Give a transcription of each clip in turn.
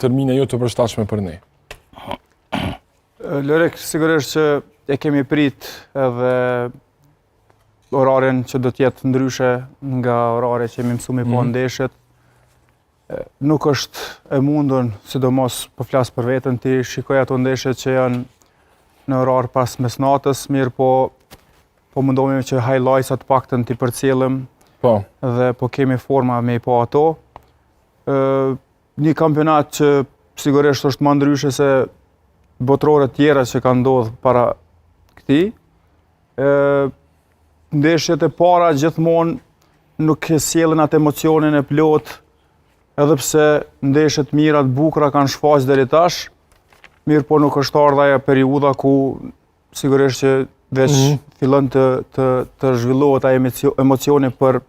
termine jo të përshtatshme për ne? Lorek, sigurisht që e kemi prit edhe orarin që do t'jetë ndryshe nga orare që jemi mësu me po ndeshjet. Nuk është e mundun, sidomos po flas për veten, ti shikoj ato ndeshjet që janë në orar pas mesnatës, mirë po mundohemi që highlights-at paktën t'i përcjellim. Po. Dhe po kemi forma me i po ato. Një kampionat që sigurisht është më ndryshe se botërore tjera që kanë ndodhur para këtij. Ndeshjet e para gjithmonë nuk e sjellin atë emocionin e plot, edhe pse ndeshjet mira të bukura kanë shfaqur deri tash, mirë po nuk është ardha ajo periudha ku sigurisht që veç fillon të zhvillohet ai emocioni për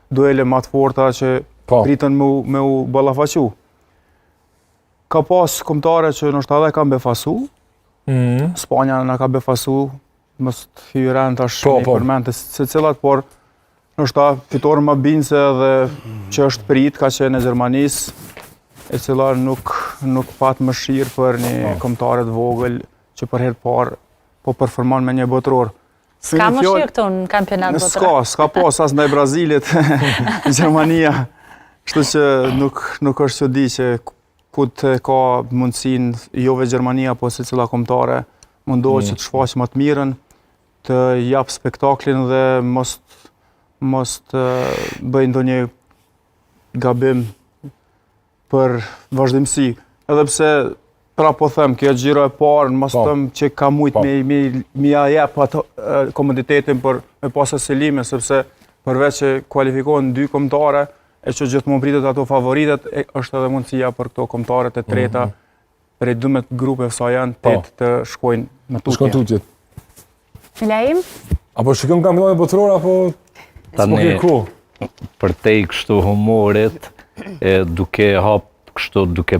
duele më të forta që pritën me u ballafaqu. Ka pas kombëtare që ndoshta edhe kanë befasu. Spanja na ka befasu, mos të hyren tash në përmend se cilat, por ndoshta fitore më bindse edhe që është prit ka qenë e Gjermanisë, e cila nuk pat mëshirë për një kombëtare të vogël që për herë parë po performon me një botëror. S'ka mëshirë këtu në kampionat botëror? S'ka pas as ndaj Brazilit, Gjermania. Kështu që nuk është çudi që ku të ka mundësinë jo vetë Gjermania, po secila kombëtare mundohet që të shfaqë më të mirën, të jap spektaklin dhe mos të bëjë ndonjë gabim për vazhdimsi. Edhe pse pra po them, kjo xhiro e parë, mos them që ka mujt me ja jep ato komoditetin për me pas selime, sepse përveç që kualifikohen 2 kombëtare, e që gjithmonë pritet ato favoritet, është edhe mundësia për këto kombëtare të treta, prej 12 grupe sa janë, 8 të shkojnë në tutje. Milaim? Apo shikon kampionatin botëror apo tani për te i kështu humorit, duke hap kështu duke